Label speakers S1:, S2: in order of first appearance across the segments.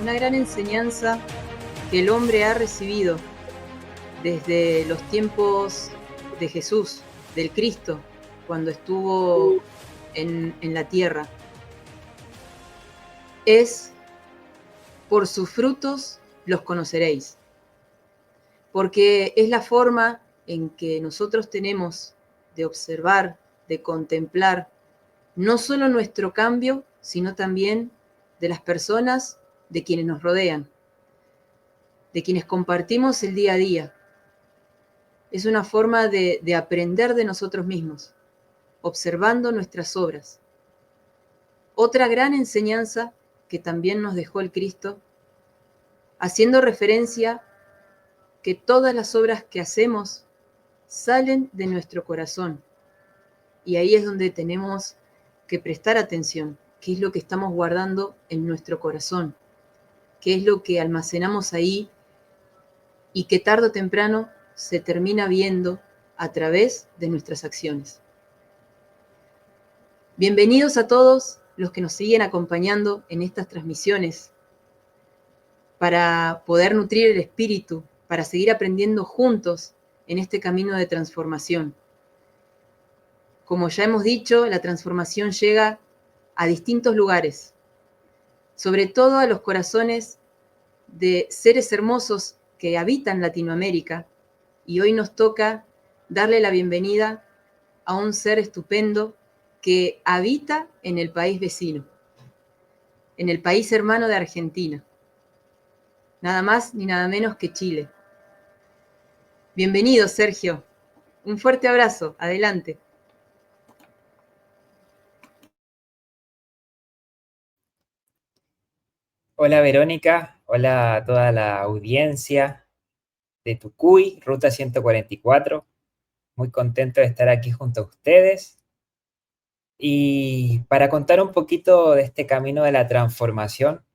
S1: una gran enseñanza que el hombre ha recibido desde los tiempos de Jesús, del Cristo, cuando estuvo en la tierra. Es: por sus frutos los conoceréis. Porque es la forma en que nosotros tenemos de observar, de contemplar, no solo nuestro cambio, sino también de las personas de quienes nos rodean, de quienes compartimos el día a día. Es una forma de aprender de nosotros mismos, observando nuestras obras. Otra gran enseñanza que también nos dejó el Cristo, haciendo referencia que todas las obras que hacemos salen de nuestro corazón. Y ahí es donde tenemos que prestar atención, qué es lo que estamos guardando en nuestro corazón, qué es lo que almacenamos ahí y que tarde o temprano se termina viendo a través de nuestras acciones. Bienvenidos a todos los que nos siguen acompañando en estas transmisiones para poder nutrir el espíritu, para seguir aprendiendo juntos en este camino de transformación. Como ya hemos dicho, la transformación llega a distintos lugares, sobre todo a los corazones de seres hermosos que habitan Latinoamérica, y hoy nos toca darle la bienvenida a un ser estupendo que habita en el país vecino, en el país hermano de Argentina, nada más ni nada menos que Chile. Bienvenido, Sergio. Un fuerte abrazo. Adelante.
S2: Hola Verónica, hola a toda la audiencia de Tucuy, Ruta 144. Muy contento de estar aquí junto a ustedes y para contar un poquito de este camino de la transformación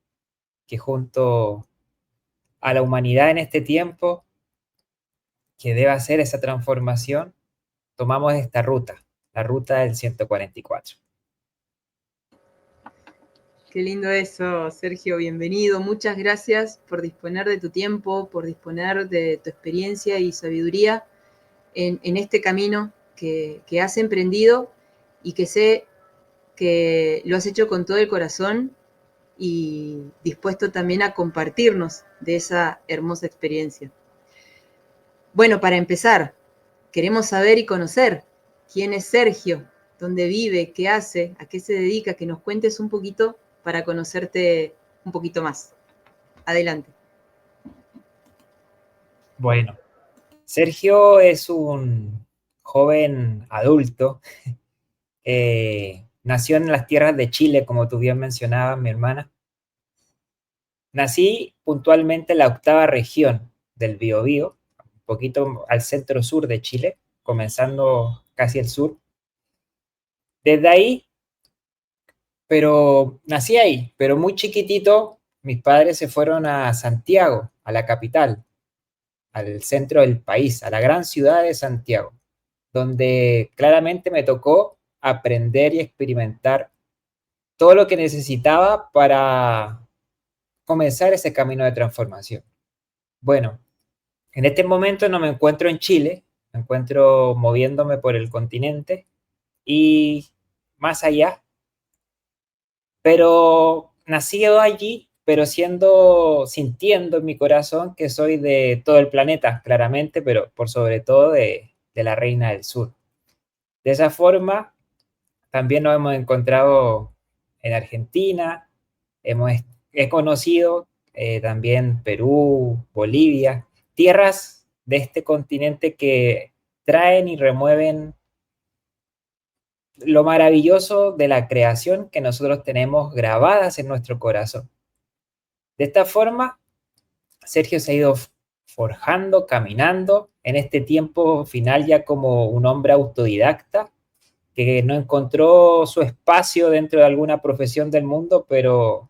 S2: que junto a la humanidad en este tiempo, que debe hacer esa transformación, tomamos esta ruta, la ruta del 144.
S1: Qué lindo eso, Sergio, bienvenido. Muchas gracias por disponer de tu tiempo, por disponer de tu experiencia y sabiduría en este camino que has emprendido y que sé que lo has hecho con todo el corazón y dispuesto también a compartirnos de esa hermosa experiencia. Bueno, para empezar, queremos saber y conocer quién es Sergio, dónde vive, qué hace, a qué se dedica, que nos cuentes un poquito para conocerte un poquito más. Adelante.
S2: Bueno, Sergio es un joven adulto. Nació en las tierras de Chile, como tú bien mencionabas, mi hermana. Nací puntualmente en la octava región del Biobío, un poquito al centro sur de Chile, comenzando casi el sur. Desde ahí, pero nací ahí, pero muy chiquitito, mis padres se fueron a Santiago, a la capital, al centro del país, a la gran ciudad de Santiago, donde claramente me tocó aprender y experimentar todo lo que necesitaba para comenzar ese camino de transformación. Bueno, en este momento no me encuentro en Chile, me encuentro moviéndome por el continente y más allá, pero nacido allí, pero sintiendo en mi corazón que soy de todo el planeta, claramente, pero por sobre todo de la Reina del Sur. De esa forma, también nos hemos encontrado en Argentina, he conocido también Perú, Bolivia, tierras de este continente que traen y remueven lo maravilloso de la creación que nosotros tenemos grabadas en nuestro corazón. De esta forma, Sergio se ha ido forjando, caminando en este tiempo final ya como un hombre autodidacta que no encontró su espacio dentro de alguna profesión del mundo, pero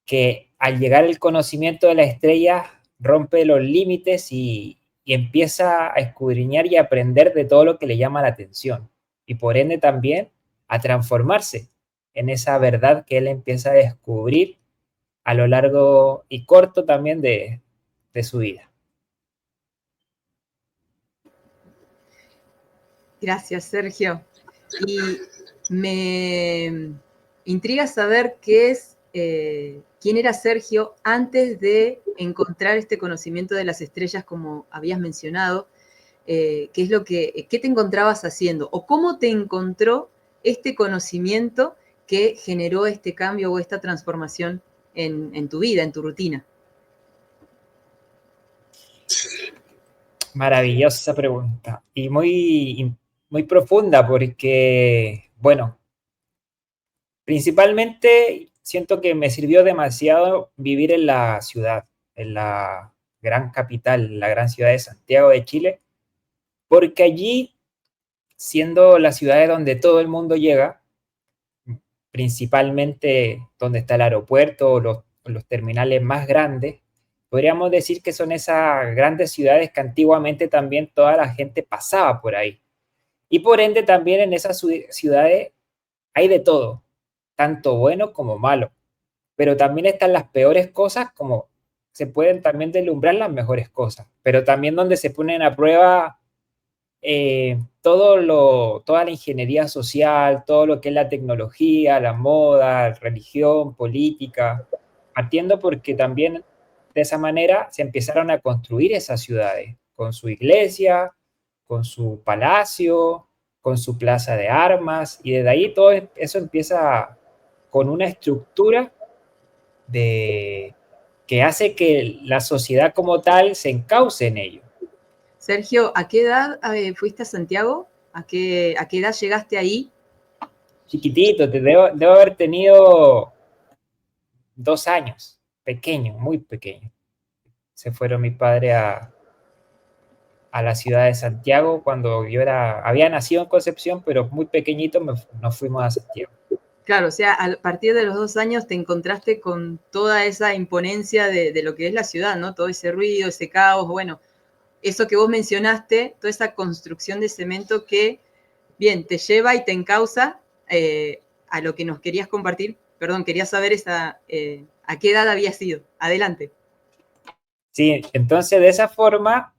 S2: que al llegar el conocimiento de la estrella rompe los límites y empieza a escudriñar y a aprender de todo lo que le llama la atención y por ende también a transformarse en esa verdad que él empieza a descubrir a lo largo y corto también de su vida.
S1: Gracias, Sergio. Y me intriga saber quién era Sergio antes de encontrar este conocimiento de las estrellas, como habías mencionado. ¿Qué te encontrabas haciendo? ¿O cómo te encontró este conocimiento que generó este cambio o esta transformación en tu vida, en tu rutina?
S2: Maravillosa esa pregunta y muy profunda porque, bueno, principalmente siento que me sirvió demasiado vivir en la ciudad, en la gran capital, la gran ciudad de Santiago de Chile, porque allí, siendo la ciudad de donde todo el mundo llega, principalmente donde está el aeropuerto o los terminales más grandes, podríamos decir que son esas grandes ciudades que antiguamente también toda la gente pasaba por ahí. Y por ende también en esas ciudades hay de todo, tanto bueno como malo, pero también están las peores cosas como se pueden también deslumbrar las mejores cosas, pero también donde se ponen a prueba toda la ingeniería social, todo lo que es la tecnología, la moda, religión, política, partiendo porque también de esa manera se empezaron a construir esas ciudades, con su iglesia, con su palacio, con su plaza de armas, y desde ahí todo eso empieza con una estructura de, que hace que la sociedad como tal se encauce en ello.
S1: Sergio, ¿a qué edad fuiste a Santiago? ¿A qué edad llegaste ahí?
S2: Chiquitito, debo haber tenido 2 años, pequeño, muy pequeño. Se fueron mis padres a la ciudad de Santiago cuando había nacido en Concepción, pero muy pequeñito nos fuimos a Santiago.
S1: Claro, o sea, a partir de los 2 años te encontraste con toda esa imponencia de lo que es la ciudad, ¿no? Todo ese ruido, ese caos, bueno, eso que vos mencionaste, toda esa construcción de cemento que, bien, te lleva y te encausa a lo que nos querías compartir. Perdón, quería saber a qué edad había sido. Adelante.
S2: Sí, entonces de esa forma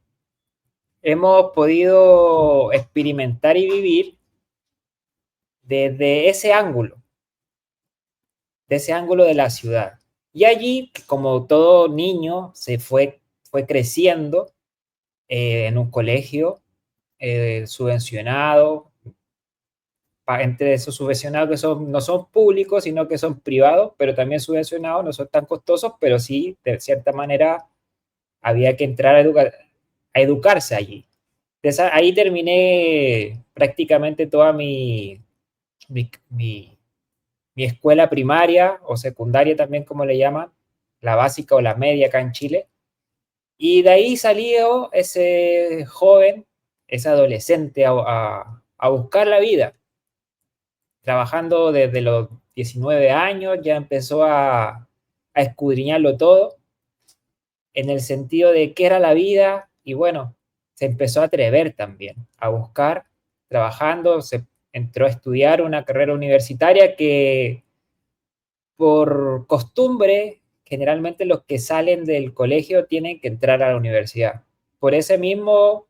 S2: hemos podido experimentar y vivir desde ese ángulo, de la ciudad. Y allí, como todo niño, fue creciendo en un colegio subvencionado, entre esos subvencionados que no son públicos, sino que son privados, pero también subvencionados, no son tan costosos, pero sí, de cierta manera, había que entrar a educarse allí. Ahí terminé prácticamente toda mi, mi, mi escuela primaria o secundaria también, como le llaman, la básica o la media acá en Chile. Y de ahí salió ese joven, ese adolescente a buscar la vida. Trabajando desde los 19 años, ya empezó a escudriñarlo todo en el sentido de qué era la vida y bueno, se empezó a atrever también a buscar, trabajando, se entró a estudiar una carrera universitaria que por costumbre, generalmente los que salen del colegio tienen que entrar a la universidad. Por ese mismo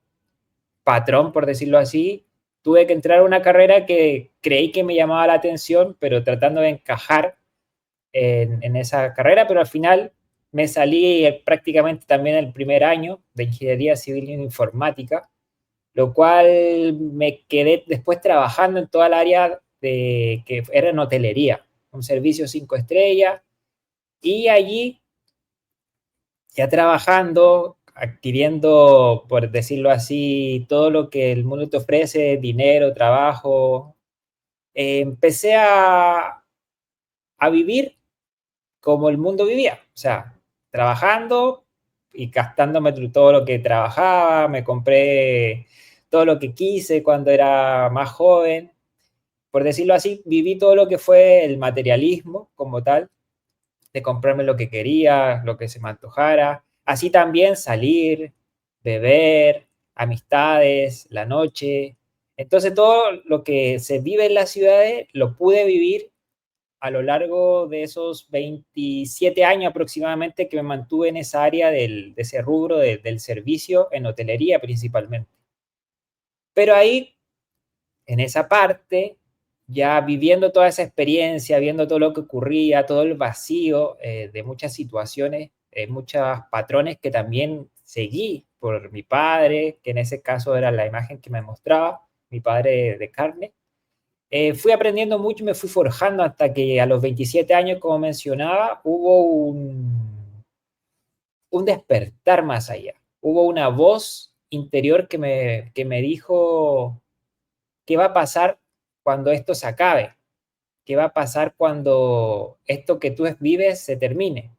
S2: patrón, por decirlo así, tuve que entrar a una carrera que creí que me llamaba la atención, pero tratando de encajar en esa carrera, pero al final me salí prácticamente también el primer año de Ingeniería Civil y Informática, lo cual me quedé después trabajando en toda el área que era en hotelería, un servicio 5 estrellas, y allí ya trabajando, adquiriendo, por decirlo así, todo lo que el mundo te ofrece, dinero, trabajo, empecé a vivir como el mundo vivía, o sea, trabajando y gastándome todo lo que trabajaba, me compré todo lo que quise cuando era más joven, por decirlo así, viví todo lo que fue el materialismo como tal, de comprarme lo que quería, lo que se me antojara, así también salir, beber, amistades, la noche. Entonces todo lo que se vive en las ciudades lo pude vivir a lo largo de esos 27 años aproximadamente que me mantuve en esa área de ese rubro del servicio en hotelería principalmente. Pero ahí, en esa parte, ya viviendo toda esa experiencia, viendo todo lo que ocurría, todo el vacío de muchas situaciones, muchos patrones que también seguí por mi padre, que en ese caso era la imagen que me mostraba, mi padre de carne. Fui aprendiendo mucho y me fui forjando hasta que a los 27 años, como mencionaba, hubo un despertar más allá. Hubo una voz interior que me dijo, ¿qué va a pasar cuando esto se acabe? ¿Qué va a pasar cuando esto que tú vives se termine?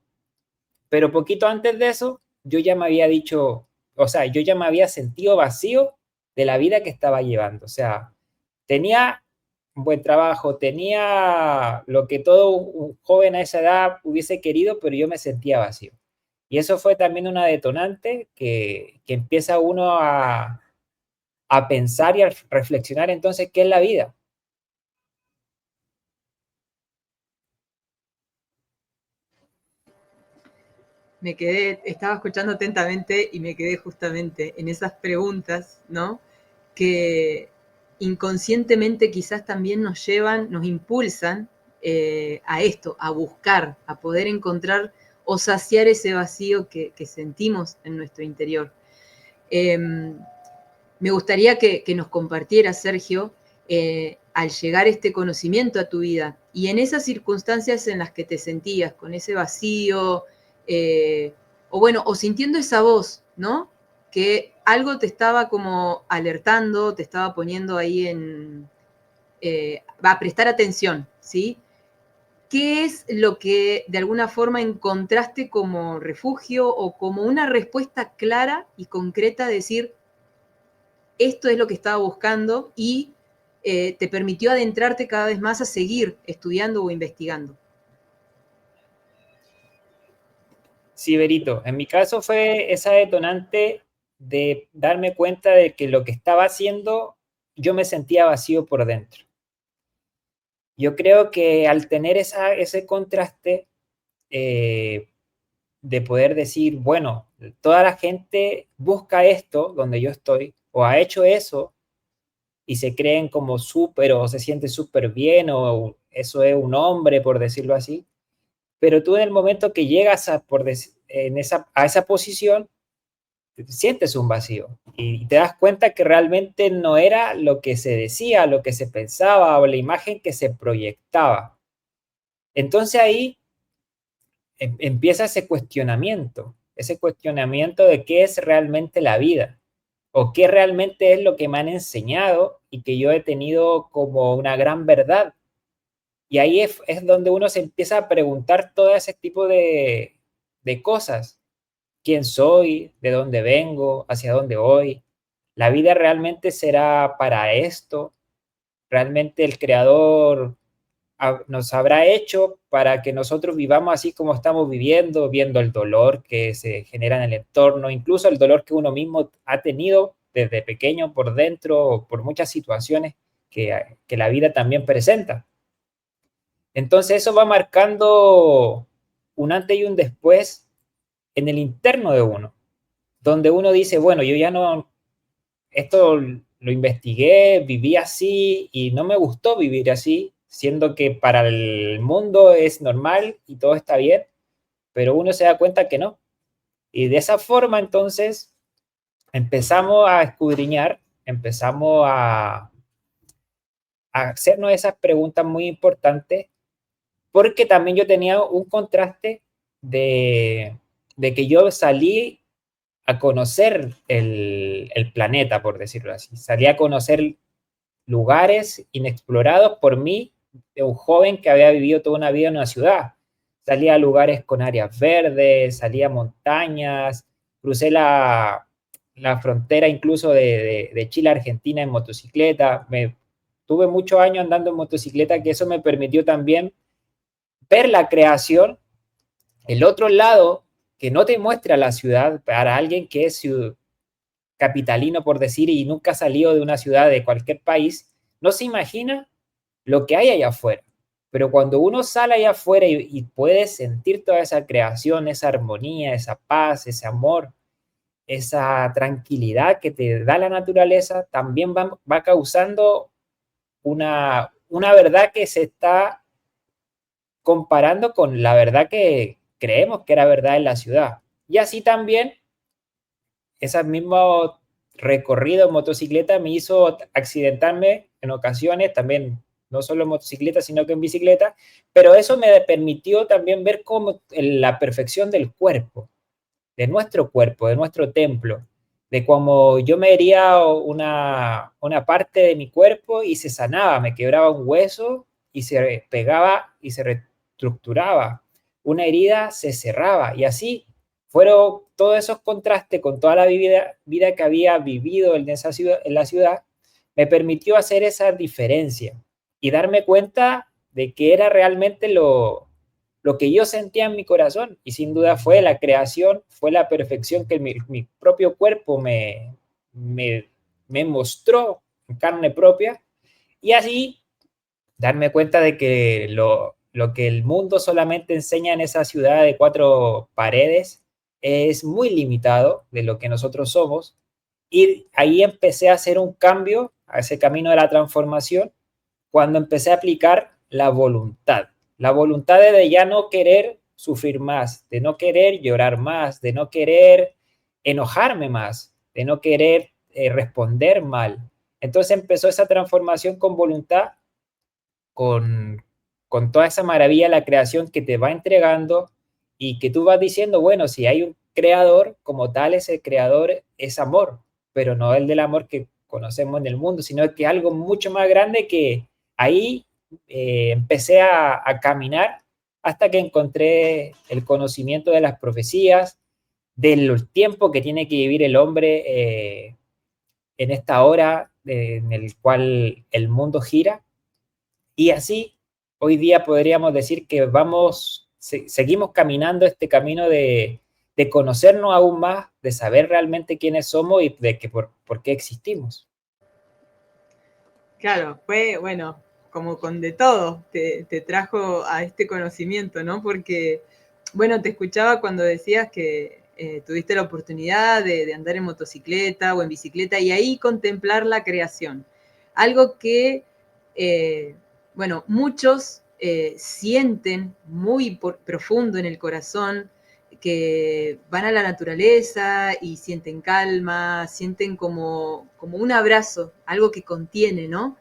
S2: Pero poquito antes de eso, yo ya me había dicho, o sea, yo ya me había sentido vacío de la vida que estaba llevando. O sea, tenía un buen trabajo, tenía lo que todo un joven a esa edad hubiese querido, pero yo me sentía vacío. Y eso fue también una detonante que empieza uno a pensar y a reflexionar entonces qué es la vida.
S1: Estaba escuchando atentamente y me quedé justamente en esas preguntas, ¿no? Que inconscientemente quizás también nos llevan, nos impulsan a esto, a buscar, a poder encontrar o saciar ese vacío que sentimos en nuestro interior. Me gustaría que nos compartiera, Sergio, al llegar este conocimiento a tu vida y en esas circunstancias en las que te sentías, con ese vacío, o bueno, o sintiendo esa voz, ¿no? Que algo te estaba como alertando, te estaba poniendo ahí va a prestar atención, ¿sí? ¿Qué es lo que de alguna forma encontraste como refugio o como una respuesta clara y concreta de decir, esto es lo que estaba buscando y te permitió adentrarte cada vez más a seguir estudiando o investigando?
S2: Sí, Berito, en mi caso fue esa detonante de darme cuenta de que lo que estaba haciendo yo me sentía vacío por dentro. Yo creo que al tener ese contraste eh, de poder decir, bueno, toda la gente busca esto donde yo estoy o ha hecho eso y se creen como súper o se siente súper bien o eso es un hombre, por decirlo así. Pero tú en el momento que llegas a esa posición, sientes un vacío y te das cuenta que realmente no era lo que se decía, lo que se pensaba o la imagen que se proyectaba. Entonces ahí empieza ese cuestionamiento de qué es realmente la vida o qué realmente es lo que me han enseñado y que yo he tenido como una gran verdad. Y ahí es donde uno se empieza a preguntar todo ese tipo de cosas. ¿Quién soy? ¿De dónde vengo? ¿Hacia dónde voy? ¿La vida realmente será para esto? ¿Realmente el creador nos habrá hecho para que nosotros vivamos así como estamos viviendo, viendo el dolor que se genera en el entorno, incluso el dolor que uno mismo ha tenido desde pequeño por dentro, por muchas situaciones que la vida también presenta? Entonces eso va marcando un antes y un después en el interno de uno, donde uno dice, bueno, yo ya no, esto lo investigué, viví así y no me gustó vivir así, siendo que para el mundo es normal y todo está bien, pero uno se da cuenta que no. Y de esa forma entonces empezamos a escudriñar, empezamos a hacernos esas preguntas muy importantes, porque también yo tenía un contraste de que yo salí a conocer el planeta, por decirlo así. Salí a conocer lugares inexplorados por mí, de un joven que había vivido toda una vida en una ciudad. Salí a lugares con áreas verdes, salí a montañas, crucé la frontera incluso de Chile a Argentina en motocicleta. Tuve muchos años andando en motocicleta, que eso me permitió también ver la creación, el otro lado que no te muestra la ciudad para alguien que es capitalino, por decir, y nunca ha salido de una ciudad de cualquier país, no se imagina lo que hay allá afuera. Pero cuando uno sale allá afuera y puede sentir toda esa creación, esa armonía, esa paz, ese amor, esa tranquilidad que te da la naturaleza, también va causando una verdad que se está comparando con la verdad que creemos que era verdad en la ciudad. Y así también, ese mismo recorrido en motocicleta me hizo accidentarme en ocasiones, también no solo en motocicleta, sino que en bicicleta, pero eso me permitió también ver cómo la perfección del cuerpo, de nuestro templo, de cómo yo me hería una parte de mi cuerpo y se sanaba, me quebraba un hueso y se pegaba y se reestructuraba, una herida se cerraba y así fueron todos esos contrastes con toda la vida que había vivido en la ciudad, me permitió hacer esa diferencia y darme cuenta de que era realmente lo que yo sentía en mi corazón y sin duda fue la creación, fue la perfección que mi propio cuerpo me, me mostró en carne propia y así darme cuenta de que lo que el mundo solamente enseña en esa ciudad de cuatro paredes es muy limitado de lo que nosotros somos y ahí empecé a hacer un cambio a ese camino de la transformación cuando empecé a aplicar la voluntad de ya no querer sufrir más, de no querer llorar más, de no querer enojarme más, de no querer responder mal. Entonces empezó esa transformación con voluntad, con, con toda esa maravilla, la creación que te va entregando y que tú vas diciendo, bueno, si hay un creador como tal, ese creador es amor, pero no el del amor que conocemos en el mundo, sino que algo mucho más grande que ahí empecé a caminar hasta que encontré el conocimiento de las profecías, del tiempo que tiene que vivir el hombre en esta hora en el cual el mundo gira y así, hoy día podríamos decir que seguimos caminando este camino de conocernos aún más, de saber realmente quiénes somos y de que por qué existimos.
S1: Claro, fue, bueno, como con de todo, te trajo a este conocimiento, ¿no? Porque, bueno, te escuchaba cuando decías que tuviste la oportunidad de andar en motocicleta o en bicicleta y ahí contemplar la creación. Algo que, bueno, muchos sienten muy profundo en el corazón, que van a la naturaleza y sienten calma, sienten como un abrazo, algo que contiene, ¿no?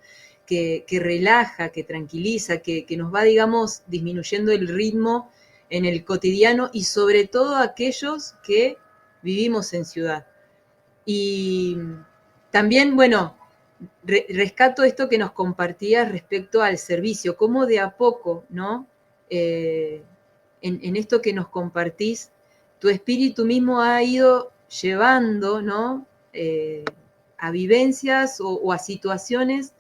S1: Que relaja, que tranquiliza, que nos va, digamos, disminuyendo el ritmo en el cotidiano y sobre todo aquellos que vivimos en ciudad. Y también, bueno, rescato esto que nos compartías respecto al servicio, cómo de a poco, ¿no? En esto que nos compartís, tu espíritu mismo ha ido llevando, ¿no? A vivencias o a situaciones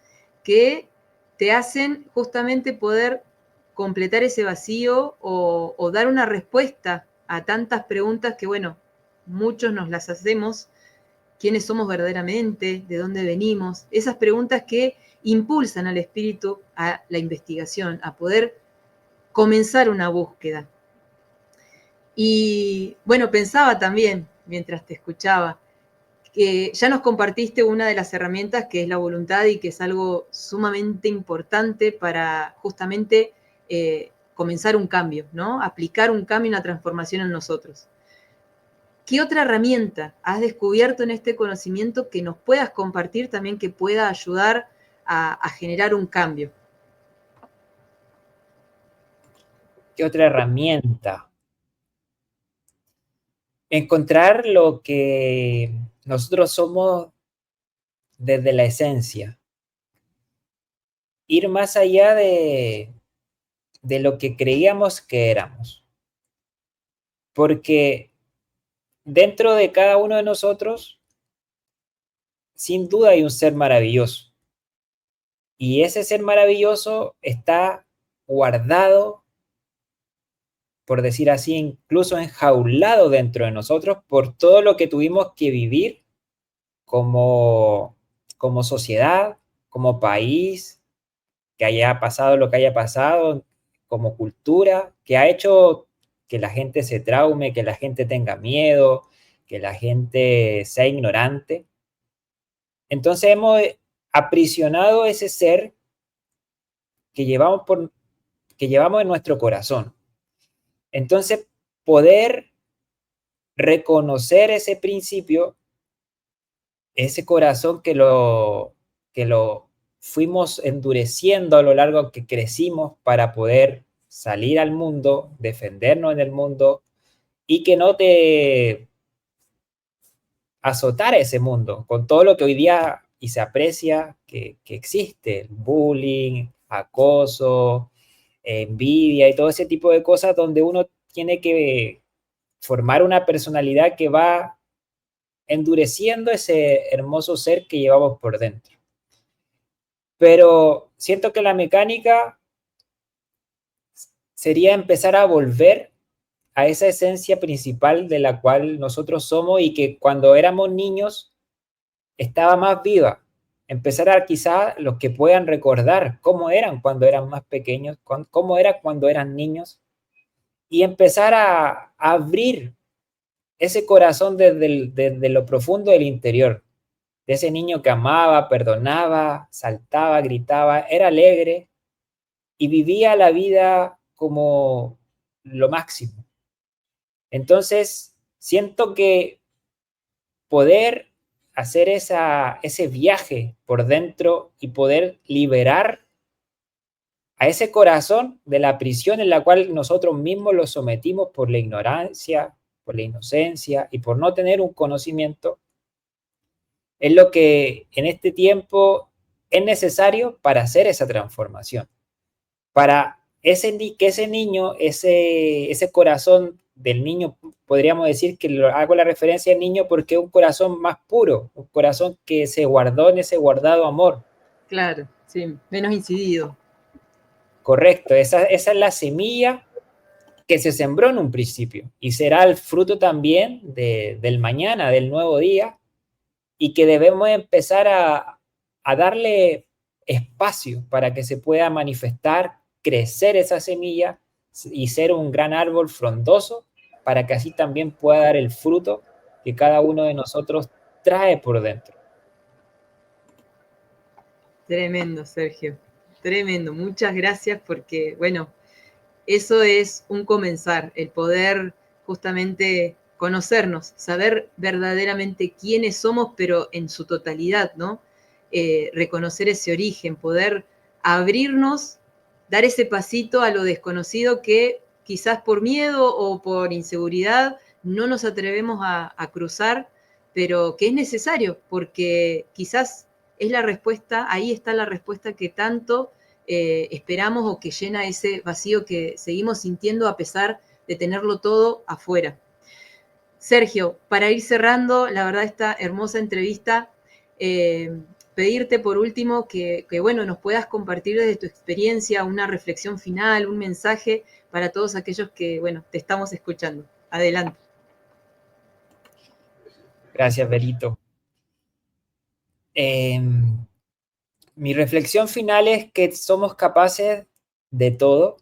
S1: que te hacen justamente poder completar ese vacío o dar una respuesta a tantas preguntas que, bueno, muchos nos las hacemos. ¿Quiénes somos verdaderamente? ¿De dónde venimos? Esas preguntas que impulsan al espíritu a la investigación, a poder comenzar una búsqueda. Y bueno, pensaba también, mientras te escuchaba, que ya nos compartiste una de las herramientas que es la voluntad y que es algo sumamente importante para justamente comenzar un cambio, ¿no? Aplicar un cambio, una transformación en nosotros. ¿Qué otra herramienta has descubierto en este conocimiento que nos puedas compartir también que pueda ayudar a generar un cambio?
S2: ¿Qué otra herramienta? Encontrar lo que nosotros somos desde la esencia. Ir más allá de lo que creíamos que éramos. Porque dentro de cada uno de nosotros, sin duda hay un ser maravilloso. Y ese ser maravilloso está guardado, por decir así, incluso enjaulado dentro de nosotros por todo lo que tuvimos que vivir como sociedad, como país, que haya pasado lo que haya pasado como cultura, que ha hecho que la gente se traume, que la gente tenga miedo, que la gente sea ignorante. Entonces hemos aprisionado ese ser que que llevamos en nuestro corazón. Entonces, poder reconocer ese principio, ese corazón que lo fuimos endureciendo a lo largo que crecimos para poder salir al mundo, defendernos en el mundo y que no te azotara ese mundo con todo lo que hoy día y se aprecia que existe, bullying, acoso, envidia y todo ese tipo de cosas donde uno tiene que formar una personalidad que va endureciendo ese hermoso ser que llevamos por dentro. Pero siento que la mecánica sería empezar a volver a esa esencia principal de la cual nosotros somos y que cuando éramos niños estaba más viva. Empezar a quizá los que puedan recordar cómo eran cuando eran más pequeños, cómo era cuando eran niños y empezar a abrir ese corazón desde lo profundo del interior, de ese niño que amaba, perdonaba, saltaba, gritaba, era alegre y vivía la vida como lo máximo. Entonces, siento que poder hacer ese viaje por dentro y poder liberar a ese corazón de la prisión en la cual nosotros mismos lo sometimos por la ignorancia, por la inocencia y por no tener un conocimiento, es lo que en este tiempo es necesario para hacer esa transformación. Para que ese niño, ese corazón del niño, podríamos decir que hago la referencia al niño porque es un corazón más puro, un corazón que se guardó en ese guardado amor.
S1: Claro, sí, menos incidido.
S2: Correcto, esa es la semilla que se sembró en un principio y será el fruto también del mañana, del nuevo día, y que debemos empezar a darle espacio para que se pueda manifestar, crecer esa semilla y ser un gran árbol frondoso para que así también pueda dar el fruto que cada uno de nosotros trae por dentro.
S1: Tremendo, Sergio. Tremendo. Muchas gracias porque, bueno, eso es un comenzar, el poder justamente conocernos, saber verdaderamente quiénes somos, pero en su totalidad, ¿no? Reconocer ese origen, poder abrirnos, dar ese pasito a lo desconocido que quizás por miedo o por inseguridad no nos atrevemos a cruzar, pero que es necesario, porque quizás es la respuesta, ahí está la respuesta que tanto esperamos o que llena ese vacío que seguimos sintiendo a pesar de tenerlo todo afuera. Sergio, para ir cerrando, la verdad, esta hermosa entrevista, pedirte por último que, bueno, nos puedas compartir desde tu experiencia una reflexión final, un mensaje para todos aquellos que, bueno, te estamos escuchando. Adelante.
S2: Gracias, Berito. Mi reflexión final es que somos capaces de todo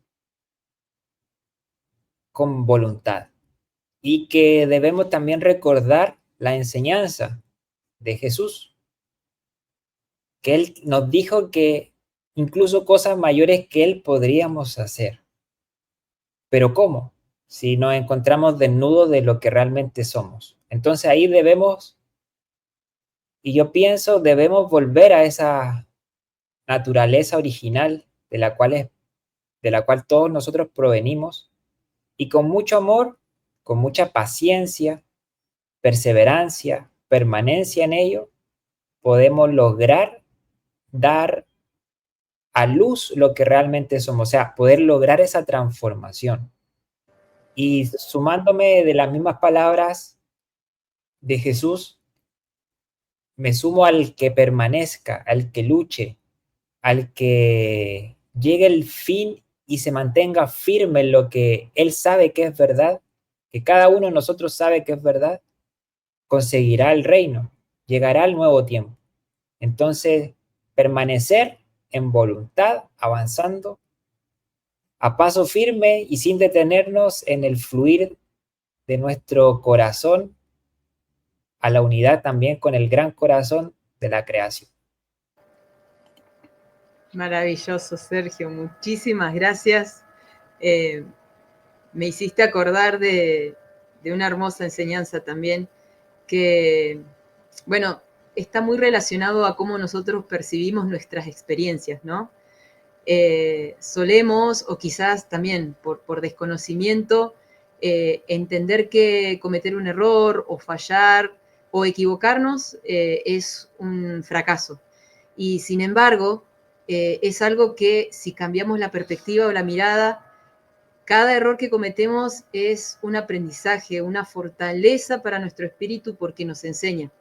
S2: con voluntad y que debemos también recordar la enseñanza de Jesús, que Él nos dijo que incluso cosas mayores que Él podríamos hacer. Pero ¿cómo? Si nos encontramos desnudos de lo que realmente somos. Entonces ahí debemos, y yo pienso, debemos volver a esa naturaleza original de la cual todos nosotros provenimos y con mucho amor, con mucha paciencia, perseverancia, permanencia en ello, podemos lograr dar a luz lo que realmente somos, o sea, poder lograr esa transformación. Y sumándome de las mismas palabras de Jesús, me sumo al que permanezca, al que luche, al que llegue el fin y se mantenga firme en lo que él sabe que es verdad, que cada uno de nosotros sabe que es verdad, conseguirá el reino, llegará el nuevo tiempo. Entonces, permanecer en voluntad, avanzando a paso firme y sin detenernos en el fluir de nuestro corazón a la unidad también con el gran corazón de la creación.
S1: Maravilloso, Sergio, muchísimas gracias. Me hiciste acordar de una hermosa enseñanza también, que, bueno, está muy relacionado a cómo nosotros percibimos nuestras experiencias, ¿no? Solemos, o quizás también por desconocimiento, entender que cometer un error o fallar o equivocarnos es un fracaso. Y sin embargo, es algo que si cambiamos la perspectiva o la mirada, cada error que cometemos es un aprendizaje, una fortaleza para nuestro espíritu porque nos enseña.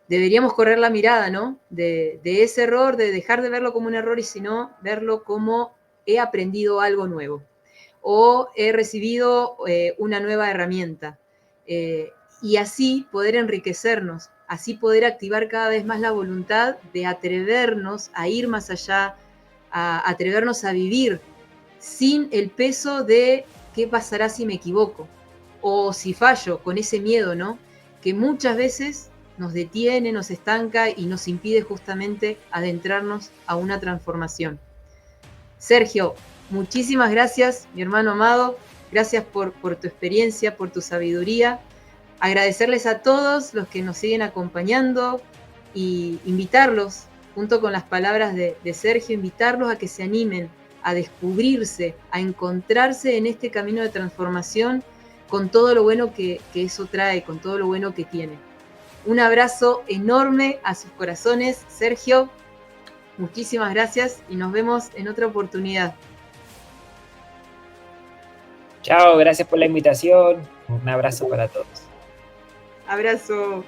S1: Deberíamos correr la mirada, ¿no? De ese error, de dejar de verlo como un error y sino verlo como he aprendido algo nuevo o he recibido una nueva herramienta. Y así poder enriquecernos, así poder activar cada vez más la voluntad de atrevernos a ir más allá, a atrevernos a vivir sin el peso de qué pasará si me equivoco o si fallo, con ese miedo, ¿no? Que muchas veces nos detiene, nos estanca y nos impide justamente adentrarnos a una transformación. Sergio, muchísimas gracias, mi hermano amado. Gracias por tu experiencia, por tu sabiduría. Agradecerles a todos los que nos siguen acompañando y invitarlos, junto con las palabras de Sergio, invitarlos a que se animen a descubrirse, a encontrarse en este camino de transformación con todo lo bueno que eso trae, con todo lo bueno que tiene. Un abrazo enorme a sus corazones, Sergio. Muchísimas gracias y nos vemos en otra oportunidad.
S2: Chao, gracias por la invitación. Un abrazo para todos.
S1: Abrazo.